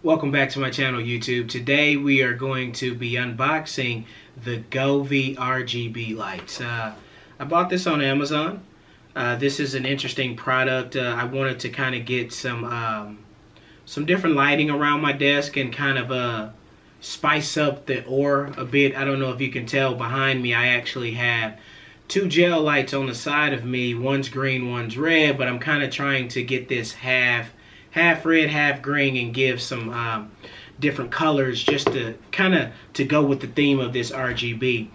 Welcome back to my channel, YouTube. Today we are going to be unboxing the Govee RGB lights. I bought this on Amazon. This is an interesting product. I wanted to kind of get some different lighting around my desk and kind of spice up the aura a bit. I don't know if you can tell behind me, I actually have two gel lights on the side of me. One's green, one's red, but I'm kind of trying to get this half red, half green, and give some different colors just to kind of go with the theme of this RGB.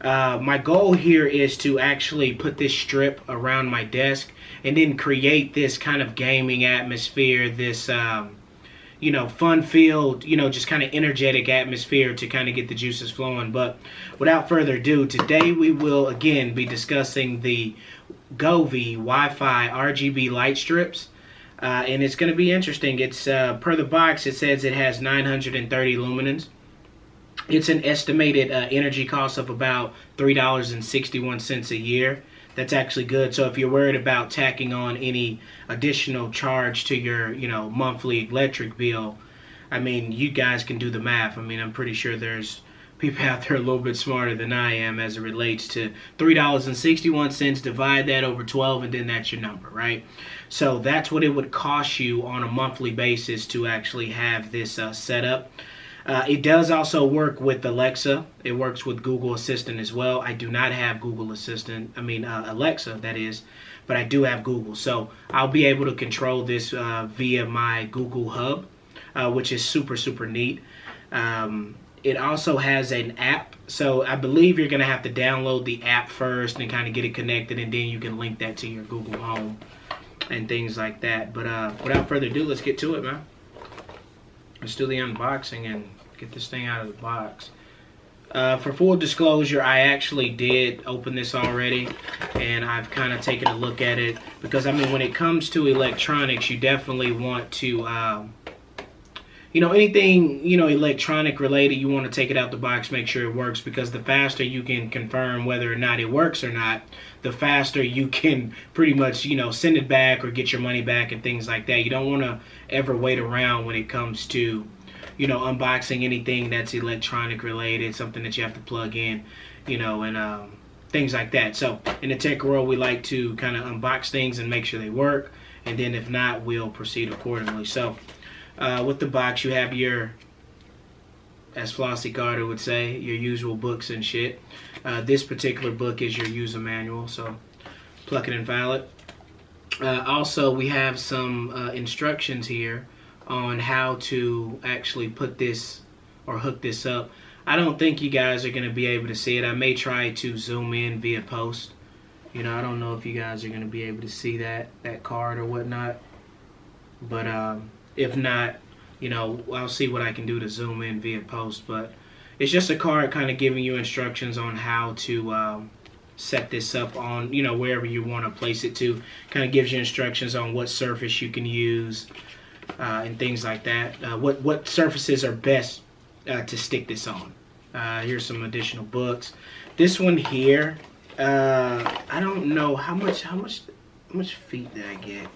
My goal here is to actually put this strip around my desk and then create this kind of gaming atmosphere, this fun-filled, just kind of energetic atmosphere to kind of get the juices flowing. But without further ado, today we will again be discussing the Govee Wi-Fi RGB light strips. And it's going to be interesting. It's per the box, it says it has 930 lumens. It's an estimated energy cost of about $3.61 a year. That's actually good. So if you're worried about tacking on any additional charge to your, monthly electric bill, I mean, you guys can do the math. I mean, I'm pretty sure there's people out there a little bit smarter than I am as it relates to $3.61. Divide that over 12, and then that's your number, right? So that's what it would cost you on a monthly basis to actually have this set up. It does also work with Alexa. It works with Google Assistant as well. I do not have Google Assistant, Alexa, that is, but I do have Google. So I'll be able to control this via my Google Hub, which is super, super neat. It also has an app, so I believe you're going to have to download the app first and kind of get it connected, and then you can link that to your Google Home and things like that. But without further ado, let's get to it, man. Let's do the unboxing and get this thing out of the box. For full disclosure, I actually did open this already, and I've kind of taken a look at it because, I mean, when it comes to electronics, you definitely want to... anything, electronic related, you want to take it out the box, make sure it works, because the faster you can confirm whether or not it works or not, the faster you can pretty much, send it back or get your money back and things like that. You don't want to ever wait around when it comes to, unboxing anything that's electronic related, something that you have to plug in, and things like that. So in the tech world, we like to kind of unbox things and make sure they work, and then if not, we'll proceed accordingly. So with the box, you have your, as Flossie Carter would say, your usual books and shit. This particular book is your user manual, so pluck it and file it. Also, we have some instructions here on how to actually put this or hook this up. I don't think you guys are going to be able to see it. I may try to zoom in via post. I don't know if you guys are going to be able to see that card or whatnot. But if not, I'll see what I can do to zoom in via post. But it's just a card kind of giving you instructions on how to set this up on, wherever you want to place it to. Kind of gives you instructions on what surface you can use and things like that. What surfaces are best to stick this on. Here's some additional books. This one here, I don't know how much feet did I get.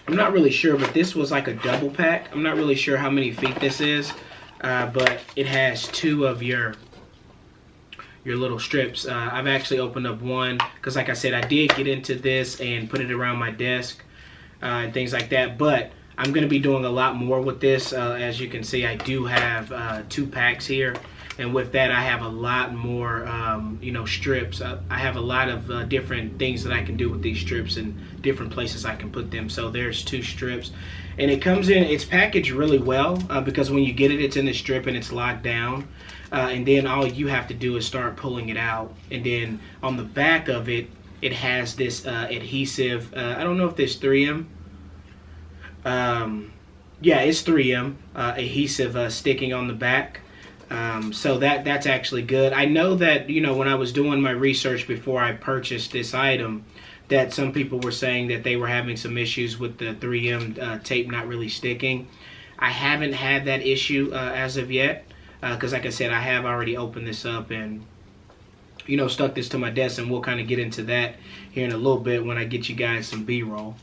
I'm not really sure, but this was like a double pack. I'm not really sure how many feet this is, but it has two of your little strips. I've actually opened up one because, like I said, I did get into this and put it around my desk and things like that, but I'm going to be doing a lot more with this. As you can see, I do have 2 packs here, and with that I have a lot more strips. I have a lot of different things that I can do with these strips and different places I can put them. So there's 2 strips, and it comes in, it's packaged really well because when you get it, it's in the strip and it's locked down, and then all you have to do is start pulling it out, and then on the back of it, it has this adhesive, I don't know if this 3M, yeah, it's 3M adhesive sticking on the back. So that's actually good. I know that, when I was doing my research before I purchased this item, that some people were saying that they were having some issues with the 3M tape not really sticking. I haven't had that issue as of yet, because like I said, I have already opened this up and stuck this to my desk, and we'll kind of get into that here in a little bit when I get you guys some B-roll.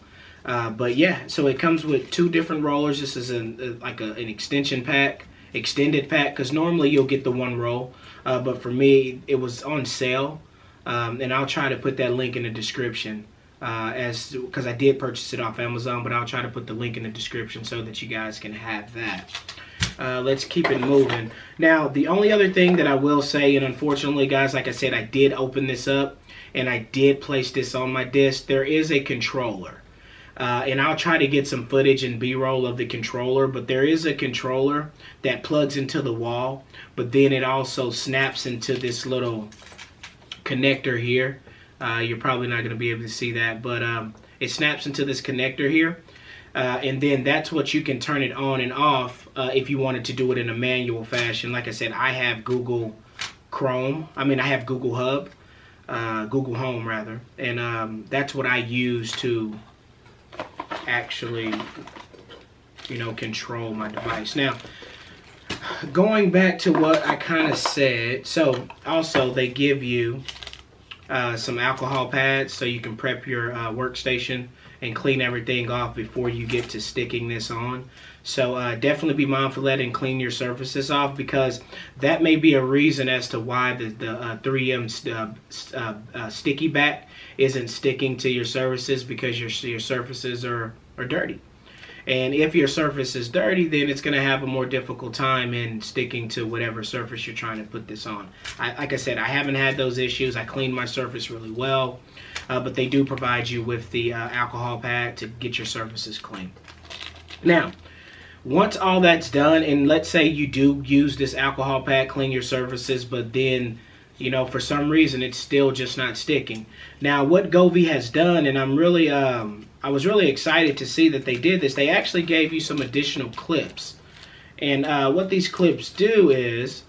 But yeah, so it comes with 2 different rollers. This is an extension pack, extended pack, because normally you'll get the 1 roll. But for me, it was on sale. And I'll try to put that link in the description, because I did purchase it off Amazon, but I'll try to put the link in the description so that you guys can have that. Let's keep it moving. Now, the only other thing that I will say, and unfortunately, guys, like I said, I did open this up, and I did place this on my disc. There is a controller. And I'll try to get some footage and B-roll of the controller, but there is a controller that plugs into the wall, but then it also snaps into this little connector here. You're probably not going to be able to see that, but it snaps into this connector here. And then that's what you can turn it on and off if you wanted to do it in a manual fashion. Like I said, I have Google Chrome. I have Google Hub, Google Home rather, and that's what I use to actually, control my device. Now, going back to what I kind of said, so also they give you some alcohol pads so you can prep your workstation and clean everything off before you get to sticking this on. So definitely be mindful of that and clean your surfaces off, because that may be a reason as to why the 3M sticky back isn't sticking to your surfaces, because your surfaces are dirty. And if your surface is dirty, then it's going to have a more difficult time in sticking to whatever surface you're trying to put this on. Like I said, I haven't had those issues. I cleaned my surface really well, but they do provide you with the alcohol pad to get your surfaces clean. Now, once all that's done, and let's say you do use this alcohol pad, clean your surfaces, but then, for some reason it's still just not sticking. Now, what Govee has done, and I was really excited to see that they did this. They actually gave you some additional clips. And what these clips do is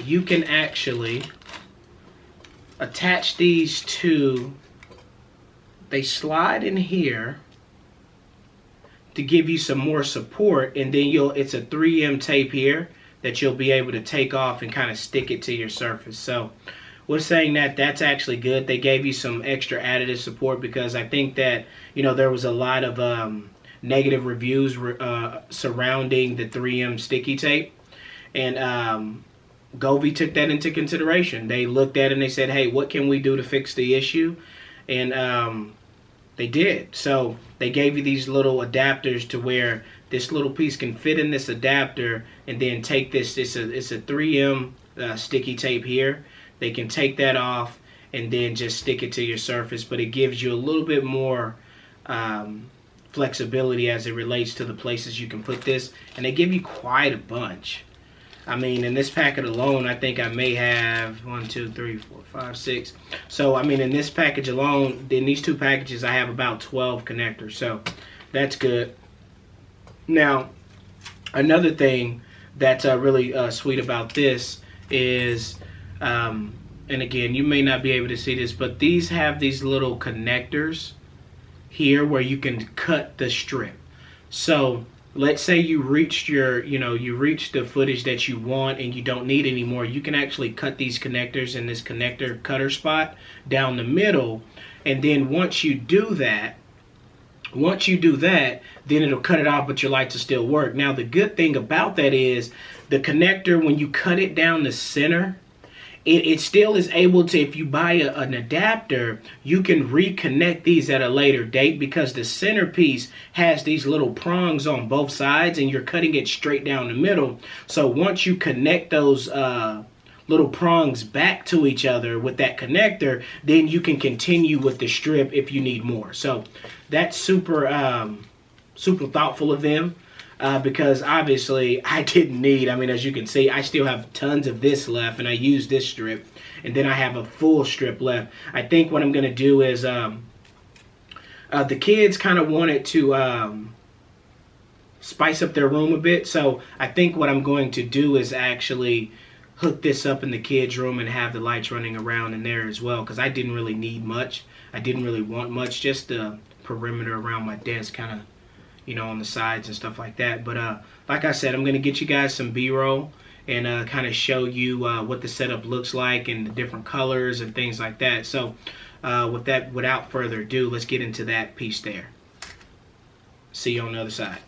you can actually attach these to, they slide in here to give you some more support, and then it's a 3M tape here that you'll be able to take off and kind of stick it to your surface. So we're saying that that's actually good. They gave you some extra additive support, because I think that there was a lot of negative reviews surrounding the 3M sticky tape, and Govee took that into consideration. They looked at it and they said, hey, what can we do to fix the issue? And they did. So they gave you these little adapters to where this little piece can fit in this adapter, and then take this. It's a 3M sticky tape here. They can take that off and then just stick it to your surface, but it gives you a little bit more flexibility as it relates to the places you can put this, and they give you quite a bunch. In this packet alone, I think I may have 1, 2, 3, 4, 5, 6. So, in this package alone, in these 2 packages, I have about 12 connectors. So, that's good. Now, another thing that's really sweet about this is, and again, you may not be able to see this, but these have these little connectors here where you can cut the strip. So, let's say you reached you reached the footage that you want and you don't need anymore. You can actually cut these connectors in this connector cutter spot down the middle, and then once you do that, then it'll cut it off, but your lights will still work. Now, the good thing about that is the connector, when you cut it down the center, it still is able to, if you buy an adapter, you can reconnect these at a later date, because the centerpiece has these little prongs on both sides and you're cutting it straight down the middle. So once you connect those little prongs back to each other with that connector, then you can continue with the strip if you need more. So that's super thoughtful of them. Because obviously I didn't need, as you can see, I still have tons of this left, and I used this strip, and then I have a full strip left. I think what I'm going to do is, the kids kind of wanted to spice up their room a bit, so I think what I'm going to do is actually hook this up in the kids' room and have the lights running around in there as well, because I didn't really need much. I didn't really want much, just the perimeter around my desk kind of, on the sides and stuff like that. But like I said, I'm going to get you guys some B-roll and kind of show you what the setup looks like and the different colors and things like that. So without further ado, let's get into that piece there. See you on the other side.